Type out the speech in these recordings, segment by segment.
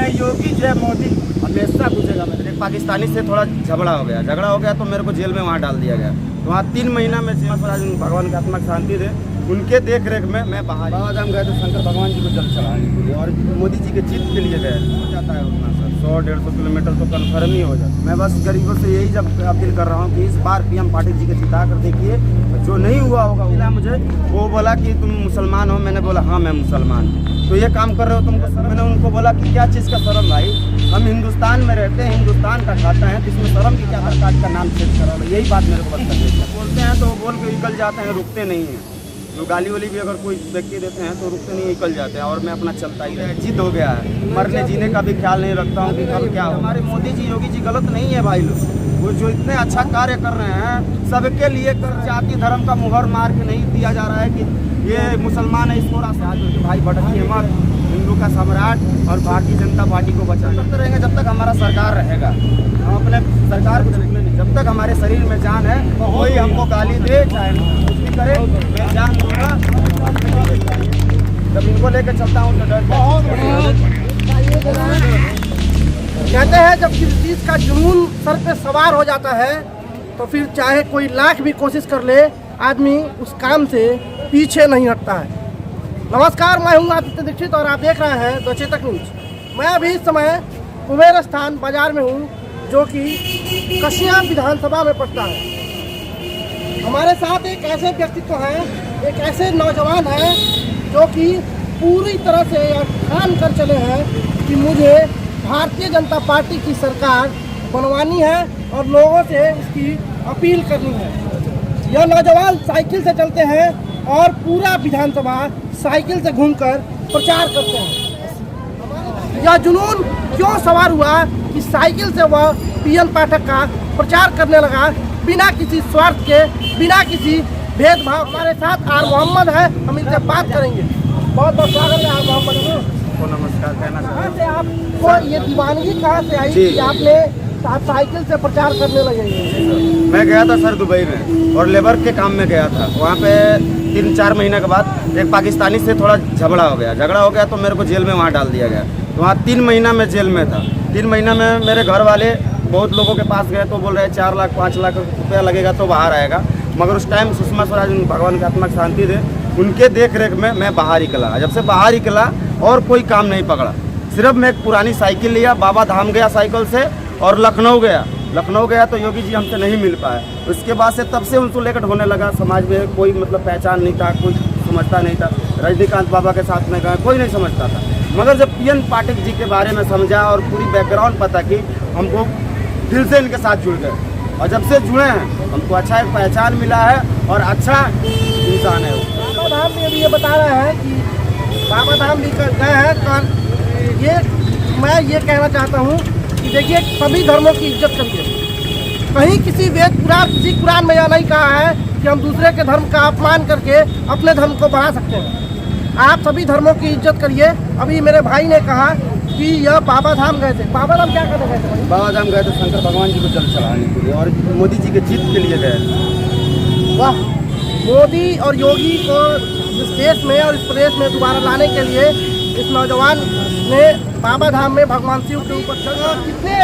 जय योगी जय मोदी हमेशा पूछेगा। मेरे पाकिस्तानी से थोड़ा झगड़ा हो गया तो मेरे को जेल में वहाँ डाल दिया गया। तो वहाँ 3 महीना में भगवान की आत्मा शांति दे, उनके देख रेख में मैं बाहर बाबा धाम गए तो शंकर भगवान जी को जल चढ़ाने के लिए और मोदी जी के जीत के लिए गए। हो जाता है उतना सर 100-150 किलोमीटर तो कन्फर्म ही हो जाता है। मैं बस गरीबों से यही जब अपील कर रहा हूँ कि इस बार PM पाटिल जी के जिता कर देखिए, जो नहीं हुआ होगा मिला मुझे। वो बोला कि तुम मुसलमान हो, मैंने बोला हाँ मैं मुसलमान हूँ। तो ये काम कर रहे हो तुमको शर्म? मैंने उनको बोला कि क्या चीज़ का शर्म भाई, हम हिंदुस्तान में रहते हैं, हिंदुस्तान का खाता है, इसमें शर्म की क्या सरकार का नाम चेंज करा। यही बात मेरे को बता देते हैं। बोलते हैं तो बोल के निकल जाते हैं, रुकते नहीं हैं। जो गाली वाली भी अगर कोई व्यक्ति देते हैं तो रुकते नहीं, निकल जाते हैं। और मैं अपना चलता ही रहा, जिद हो गया है, मरने जीने का भी ख्याल नहीं रखता हूँ कि कल क्या हो। हमारे मोदी जी योगी जी गलत नहीं है भाई लोग, वो जो इतने अच्छा कार्य कर रहे हैं सबके लिए कर, जाति धर्म का मुहर मार के नहीं दिया जा रहा है कि ये मुसलमान है इसको रास्ते आज भाई भटकी मत, हिंदू का सम्राट और भारतीय जनता पार्टी को बचा करते रहेंगे जब तक हमारा सरकार रहेगा। हम अपने सरकार को छोड़ने नहीं, जब तक हमारे शरीर में जान है कोई हमको गाली दे चाहे कुछ भी करे, मैं जान दूंगा। जब इनको लेकर चलता हूँ तो डर कहते हैं जब किसी चीज़ का जुनून सर पे सवार हो जाता है तो फिर चाहे कोई लाख भी कोशिश कर ले, आदमी उस काम से पीछे नहीं हटता है। नमस्कार, मैं हूँ आदित्य दीक्षित और आप देख रहे हैं द चेतक न्यूज। मैं अभी इस समय कुबेर स्थान बाजार में हूँ, जो कि कसिया विधानसभा में पड़ता है। हमारे साथ एक ऐसे व्यक्तित्व हैं, एक ऐसे नौजवान हैं जो कि पूरी तरह से ठान कर चले हैं कि मुझे भारतीय जनता पार्टी की सरकार बनवानी है और लोगों से इसकी अपील करनी है। यह नौजवान साइकिल से चलते हैं और पूरा विधानसभा साइकिल से घूमकर प्रचार करते हैं। यह जुनून क्यों सवार हुआ कि साइकिल से वह PM पाठक का प्रचार करने लगा, बिना किसी स्वार्थ के, बिना किसी भेदभाव। हमारे साथ आर मोहम्मद है, हम इनसे बात करेंगे। बहुत बहुत स्वागत है आर मोहम्मद। नमस्कार। कहाँ से आपको ये दीवानगी कहाँ से आई कि आपने साइकिल से प्रचार करने लगे? मैं गया था सर दुबई में और लेबर के काम में गया था। वहाँ पे 3-4 महीने के बाद एक पाकिस्तानी से थोड़ा झगड़ा हो गया तो मेरे को जेल में वहाँ डाल दिया गया। तो वहाँ 3 महीना में जेल में था। 3 महीना में मेरे घर वाले बहुत लोगों के पास गए तो बोल रहे 4 लाख 5 लाख रुपया लगेगा तो बाहर आएगा। मगर उस टाइम सुषमा स्वराज भगवान की आत्मा शांति दे, उनके देख रेख में मैं बाहर निकला। जब से बाहर निकला और कोई काम नहीं पकड़ा, सिर्फ मैं एक पुरानी साइकिल लिया, बाबा धाम गया साइकिल से और लखनऊ गया तो योगी जी हमसे नहीं मिल पाए। उसके बाद से तब से उनको लेकर होने लगा। समाज में कोई मतलब पहचान नहीं था, कोई समझता नहीं था। रजनीकांत बाबा के साथ में गए, कोई नहीं समझता था। मगर जब PM पाटिल जी के बारे में समझा और पूरी बैकग्राउंड पता की, हमको दिल से इनके साथ जुड़ गए और जब से जुड़े हैं हमको अच्छा एक पहचान मिला है और अच्छा इंसान है। बाबा धाम में अभी ये बता रहे हैं कि बाबा धाम भी गए हैं। मैं ये कहना चाहता हूँ कि देखिए, सभी धर्मों की इज्जत करिए। कहीं किसी वेद पुराण, किसी कुरान में यह नहीं कहा है कि हम दूसरे के धर्म का अपमान करके अपने धर्म को बढ़ा सकते हैं। आप सभी धर्मों की इज्जत करिए। अभी मेरे भाई ने कहा कि यह बाबा धाम गए थे। बाबा धाम क्या करने गए थे? बाबा धाम गए तो शंकर भगवान जी को जल चढ़ाने के लिए और मोदी जी के जीत के लिए गए। वाह, मोदी और योगी को इस देश में और इस प्रदेश में दोबारा लाने के लिए इस नौजवान ने बाबा धाम में भगवान शिव के ऊपर कितने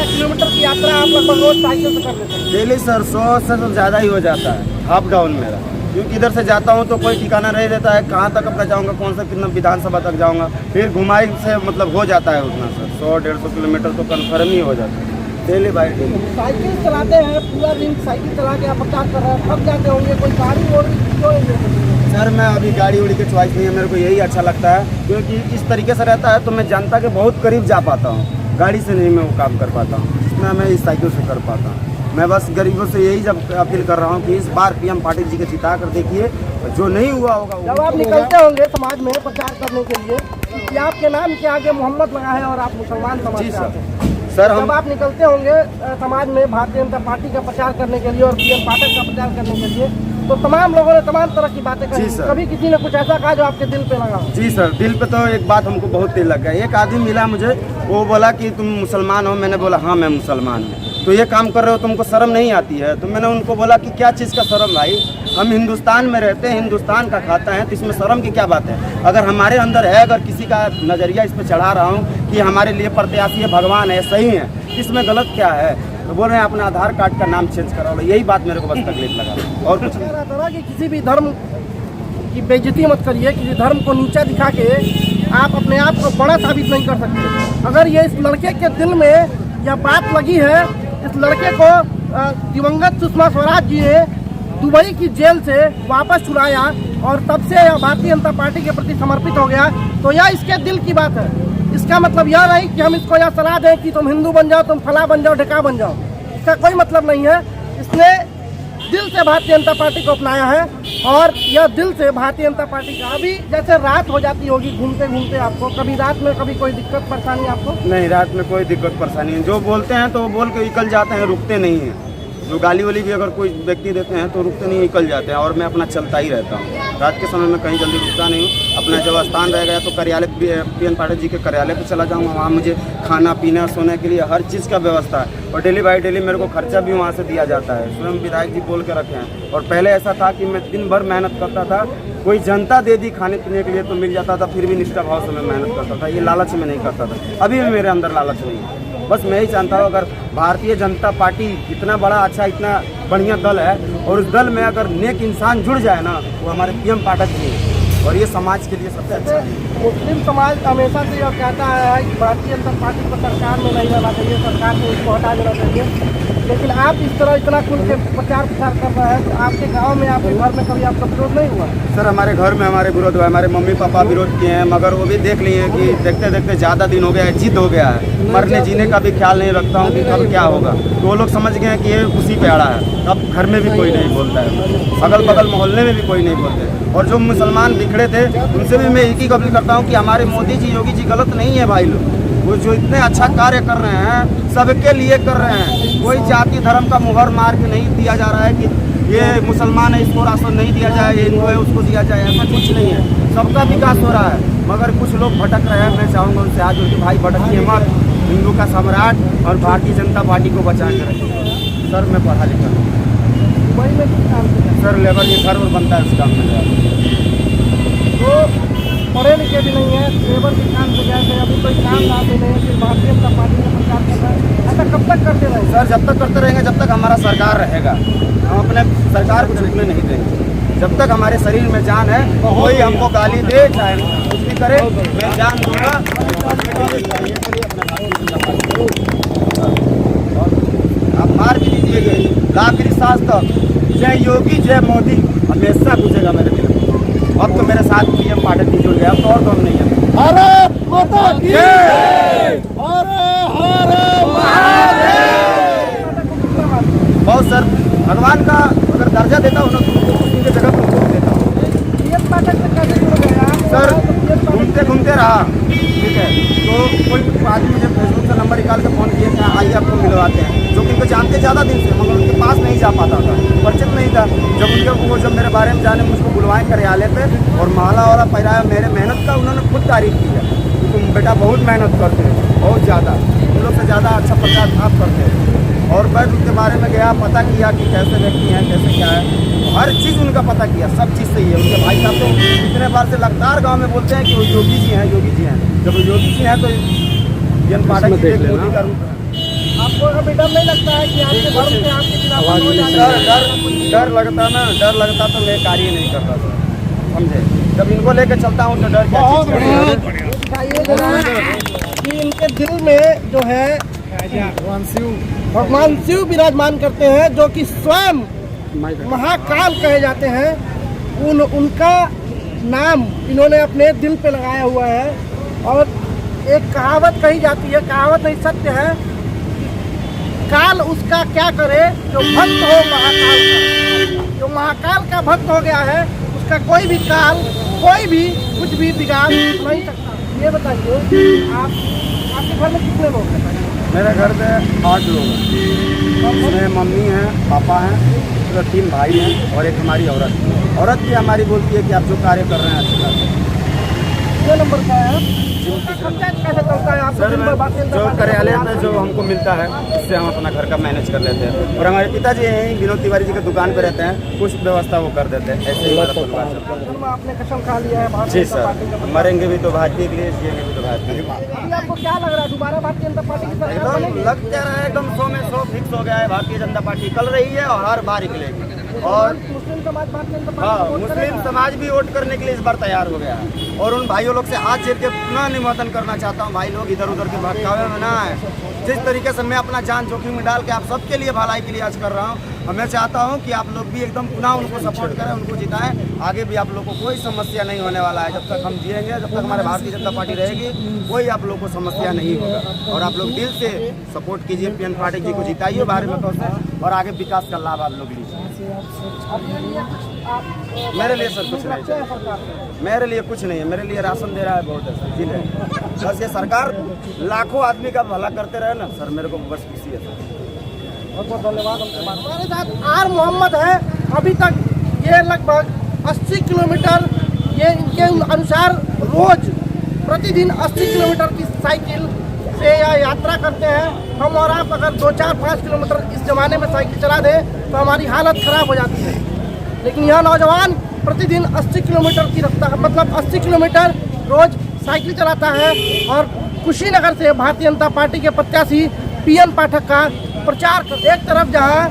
किलोमीटर की यात्रा आप लगभग रोज साइकिल से कर लेते हैं? डेली सर 100 से तो ज़्यादा ही हो जाता है, हाफ डाउन मेरा। क्योंकि इधर से जाता हूँ तो कोई ठिकाना नहीं रहता है, कहाँ तक अपना जाऊँगा, कौन सा कितना विधानसभा तक जाऊँगा। फिर घुमाई से मतलब हो जाता है उतना सर 100-150 किलोमीटर तो कन्फर्म ही हो जाता है डेली बाई डेली। साइकिल चलाते हैं, पूरा दिन साइकिल चला के आप प्रचार कर रहे हैं, थक जाते होंगे, कोई गाड़ी सर मैं अभी गाड़ी उड़ी की चॉइस नहीं है, मेरे को यही अच्छा लगता है क्योंकि इस तरीके से रहता है तो मैं जनता के बहुत करीब जा पाता हूँ। गाड़ी से नहीं मैं वो काम कर पाता हूँ जितना मैं इस साइकिल से कर पाता हूँ। मैं बस गरीबों से यही जब अपील कर रहा हूँ कि इस बार PM पाटिल जी के जिता कर देखिए, जो नहीं हुआ होगा। जब आप निकलते होंगे समाज में प्रचार करने के लिए कि आपके नाम के आगे मोहम्मद लगा है और आप मुसलमान समाज से आते हैं, सर जब आप निकलते होंगे समाज में भारतीय जनता पार्टी का प्रचार करने के लिए और PM पाठक का प्रचार करने के लिए, तो तमाम लोगों ने तमाम तरह की बातें कही। कभी किसी ने कुछ ऐसा कहा जो आपके दिल पे लगा? जी सर, दिल पे तो एक बात हमको बहुत तेज लग गया। एक आदमी मिला मुझे, वो बोला कि तुम मुसलमान हो, मैंने बोला हाँ मैं मुसलमान हूँ। तो ये काम कर रहे हो, तुमको शर्म नहीं आती है? तो मैंने उनको बोला कि क्या चीज़ का शर्म भाई, हम हिंदुस्तान में रहते हैं, हिंदुस्तान का खाता है, तो इसमें शर्म की क्या बात है? अगर हमारे अंदर है, अगर किसी का नज़रिया इस पर चढ़ा रहा हूँ कि हमारे लिए प्रत्याशी है, भगवान है, सही है, इसमें गलत क्या है? तो बोल रहे हैं अपना आधार कार्ड का नाम चेंज कराओ। यही बात मेरे को बस तकलीफ लगा और कुछ नहीं। कह रहा था ना कि किसी भी धर्म की बेइज्जती मत करिए, किसी धर्म को नीचा दिखा के आप अपने आप को बड़ा साबित नहीं कर सकते। अगर ये इस लड़के के दिल में यह बात लगी है, इस लड़के को दिवंगत सुषमा स्वराज जी ने दुबई की जेल से वापस छुड़ाया और तब से यह भारतीय जनता पार्टी के प्रति समर्पित हो गया, तो यह इसके दिल की बात है। इसका मतलब यह नहीं कि हम इसको यह सलाह दें कि तुम हिंदू बन जाओ, तुम फला बन जाओ, ढका बन जाओ, इसका कोई मतलब नहीं है। इसने दिल से भारतीय जनता पार्टी को अपनाया है और यह दिल से भारतीय जनता पार्टी का। अभी जैसे रात हो जाती होगी घूमते घूमते, आपको कभी रात में कभी कोई दिक्कत परेशानी आपको? नहीं, रात में कोई दिक्कत परेशानी नहीं। जो बोलते हैं तो वो बोल के निकल जाते हैं, रुकते नहीं हैं। जो गाली वाली भी अगर कोई व्यक्ति देते हैं तो रुकते नहीं, निकल जाते हैं। और मैं अपना चलता ही रहता हूँ, रात के समय में कहीं जल्दी रुकता नहीं हूँ। अपना जब स्थान रह गया तो कार्यालय PN पाठक जी के कार्यालय पे चला जाऊँगा, वहाँ मुझे खाना पीना सोने के लिए हर चीज़ का व्यवस्था है और डेली बाई डेली मेरे को खर्चा भी वहाँ से दिया जाता है। स्वयं विधायक जी बोल के रखे हैं। और पहले ऐसा था कि मैं दिन भर मेहनत करता था, कोई जनता दे दी खाने पीने के लिए तो मिल जाता था, फिर भी निष्ठा भाव से मैं मेहनत करता था। ये लालच में नहीं करता था, अभी भी मेरे अंदर लालच नहीं है। बस मैं ही जानता हूँ अगर भारतीय जनता पार्टी इतना बड़ा अच्छा इतना बढ़िया दल है और उस दल में अगर नेक इंसान जुड़ जाए ना, वो हमारे PM पाठक जी हैं और ये समाज के लिए सबसे अच्छा है। मुस्लिम समाज हमेशा से यह कहता है कि भारतीय जनता पार्टी को सरकार में नहीं रहना चाहिए, सरकार से उसको हटा देना चाहिए, लेकिन आप इस तरह इतना खुल के प्रचार प्रसार कर रहे हैं, तो आपके गांव में आपके घर में कभी आपका विरोध नहीं हुआ? सर हमारे घर में हमारे विरोध हुआ, हमारे मम्मी पापा विरोध किए हैं, मगर वो भी देख लिए कि देखते देखते ज़्यादा दिन हो गया है, जिद हो गया है, मरने जीने का भी ख्याल नहीं रखता हूँ कि कब क्या होगा। तो वो लोग समझ गए हैं कि ये उसी पे अड़ा है। अब घर में भी कोई नहीं बोलता है, अगल बगल मोहल्ले में भी कोई नहीं बोलते। और जो मुसलमान बिखड़े थे उनसे भी मैं एक ही अपील करता हूँ कि हमारे मोदी जी योगी जी गलत नहीं है भाई लोग, वो जो इतने अच्छा कार्य कर रहे हैं सबके लिए कर रहे हैं। कोई जाति धर्म का मुहर मार के नहीं दिया जा रहा है कि ये मुसलमान है इसको राशन नहीं दिया जाए, ये हिंदू है उसको दिया जाए, ऐसा कुछ नहीं है। सबका विकास हो रहा है, मगर कुछ लोग भटक रहे हैं। मैं चाहूँगा उनसे आज उनके भाई भटकिए मत, हिंदू का सम्राट और भारतीय जनता पार्टी को बचा के रखिए। सर मैं पढ़ा लिखा हूँ, दुबई में किस काम से? सर लेबर ये घर और बनता है उस काम में। तो पढ़े लिखे भी नहीं है, लेबर के काम से गए थे, अभी कोई काम ना भी नहीं है, फिर भारतीय जनता पार्टी का प्रचार कर रहा है। ऐसा कब तक करते रहेंगे? सर जब तक करते रहेंगे जब तक हमारा सरकार रहेगा, हम अपने सरकार को छूटने नहीं देंगे। जब तक हमारे शरीर में जान है कोई हमको गाली दे चाहे कुछ भी करे, मैं जान दूंगा। आप मार भी दीजिएगा आखिरी सांस तक, जय योगी जय मोदी हमेशा पूछेगा मेरे दिल में। अब तो मेरे साथ PM पाठक जी जुड़ गया, अब तो और कौन नहीं है। भारत माता की जय! बहुत सर भगवान का अगर दर्जा देता हूँ ना तो उनके जगह पर छोड़ देता हूँ। PM पाठक से कैसे जुड़ गए आप? सर घूमते घूमते रहा, ठीक है, तो कोई आदमी मुझे फेसबुक से नंबर निकाल के फ़ोन किया कि आइए आपको मिलवाते हैं, जो कि उनको जानते ज़्यादा दिन से, मगर उनके पास नहीं जा पाता था, परिचित नहीं था। जब उनके वो जब मेरे बारे में जाने मुझको बुलवाए कार्यालय पे और माला वाला पहराया, मेरे मेहनत का उन्होंने खुद तारीफ की है कि तुम बेटा बहुत मेहनत करते हो, बहुत ज़्यादा, तुम लोग से ज़्यादा अच्छा प्रचार आप करते हो। और मैं उनके बारे में गया, पता किया कि कैसे व्यक्ति हैं, कैसे क्या है, हर चीज़ उनका पता किया, सब चीज़ सही है। उनके भाई साहब तो इतने बार से लगातार गांव में बोलते हैं कि वो योगी जी हैं, योगी जी हैं। जब वो योगी जी हैं तो PM पाठक जी एक मोदी का रूप है। आपको कभी डर नहीं लगता है कि आपके धर्म से आपके खिलाफ हो जाए? डर लगता ना, डर लगता तो मैं कार्य नहीं करता था, समझे। जब इनको लेके चलता हूँ तो डर क्या चीज़ का है। दिखाइए जरा कि इनके दिल में जो है भगवान शिव विराजमान करते हैं, जो कि स्वयं महाकाल कहे जाते हैं। उनका नाम इन्होंने अपने दिल पे लगाया हुआ है। और एक कहावत कही जाती है, कहावत नहीं सत्य है, काल उसका क्या करे जो भक्त हो महाकाल का। जो महाकाल का भक्त हो गया है उसका कोई भी काल, कोई भी कुछ भी बिगाड़ नहीं सकता। ये बताइए आपके घर में कितने लोग हैं? मेरे घर में 8 लोग हैं, उसमें मम्मी हैं, पापा हैं, तो 3 भाई हैं और एक हमारी औरत भी हमारी बोलती है कि आप जो कार्य कर रहे हैं अच्छा कर रहे हैं। कितने नंबर का है? खर्चा कैसे चलता है आपको? सर दिन भर भारतीय जनता जो पार्टी कार्यालय में जो हमको मिलता है उससे हम अपना घर का मैनेज कर लेते हैं। और हमारे पिताजी यहीं विनोद तिवारी जी की दुकान पे रहते हैं, कुछ व्यवस्था वो कर देते हैं। ऐसे ही हमारा परिवार चलता है। में आपने कसम खा लिया है भारतीय जी जनता पार्टी सर, का। मरेंगे भी तो भाजपा के लिए, जिएंगे भी तो भाजपा के लिए। अभी आपको क्या लग रहा है, दोबारा भारतीय जनता पार्टी की सरकार एकदम बनेगी? लग क्या रहा है, एकदम 100 में 100 फिक्स हो गया है। भारतीय जनता पार्टी निकल रही है और हर बार निकलेगी। और मुस्लिम समाज भारतीय जनता हाँ, पार्टी को वोट मुस्लिम करेगा। समाज भी वोट करने के लिए इस बार तैयार हो गया है। और उन भाइयों लोग से हाथ जोड़ के पुनः निवेदन करना चाहता हूँ, भाई लोग इधर उधर के भटकावे में ना आए। जिस तरीके से मैं अपना जान जोखिम में डाल के आप सबके लिए भलाई के लिए आज कर रहा हूँ, और मैं चाहता हूँ कि आप लोग भी एकदम पुनः उनको सपोर्ट करें, उनको जिताएं। आगे भी आप लोगों को कोई समस्या नहीं होने वाला है। जब तक हम जिएंगे, जब तक हमारे भारतीय जनता पार्टी रहेगी, कोई आप लोगों को समस्या नहीं होगा। और आप लोग दिल से सपोर्ट कीजिए, पीएन पाटिल जी को जिताइए बाहर में से, और आगे विकास का लाभ आप लोग लीजिए। अपने लिए आप मेरे लिए सर कुछ नहीं रखते हैं चाहिए, सरकार से? मेरे लिए कुछ नहीं है। मेरे लिए राशन दे रहा है, बहुत है सर, जी है। बस ये सरकार लाखों आदमी का भला करते रहे ना सर, मेरे को बस खुशी है सर। बहुत बहुत धन्यवाद। हमारे साथ आर मोहम्मद है। अभी तक ये लगभग 80 किलोमीटर, ये इनके अनुसार रोज प्रतिदिन 80 किलोमीटर की साइकिल से यह यात्रा करते हैं। हम और आप अगर 2, 4, 5 किलोमीटर इस ज़माने में साइकिल चला दें तो हमारी हालत ख़राब हो जाती है। लेकिन यह नौजवान प्रतिदिन 80 किलोमीटर की रफ्तार, मतलब 80 किलोमीटर रोज साइकिल चलाता है और कुशीनगर से भारतीय जनता पार्टी के प्रत्याशी पीएन पाठक का प्रचार कर। एक तरफ जहां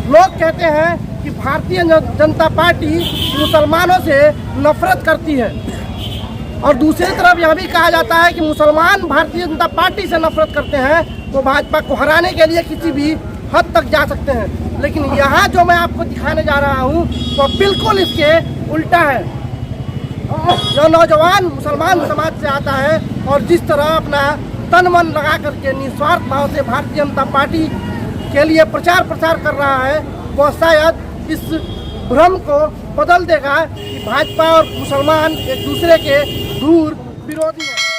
लोग कहते हैं कि भारतीय जनता पार्टी मुसलमानों से नफरत करती है, और दूसरी तरफ यह भी कहा जाता है कि मुसलमान भारतीय जनता पार्टी से नफरत करते हैं, वो भाजपा को हराने के लिए किसी भी हद तक जा सकते हैं। लेकिन यहाँ जो मैं आपको दिखाने जा रहा हूँ वो बिल्कुल इसके उल्टा है। जो नौजवान मुसलमान समाज से आता है और जिस तरह अपना तन मन लगा करके निस्वार्थ भाव से भारतीय जनता पार्टी के लिए प्रचार प्रसार कर रहा है, वो शायद इस भ्रम को बदल देगा कि भाजपा और मुसलमान एक दूसरे के दूर विरोधी हैं।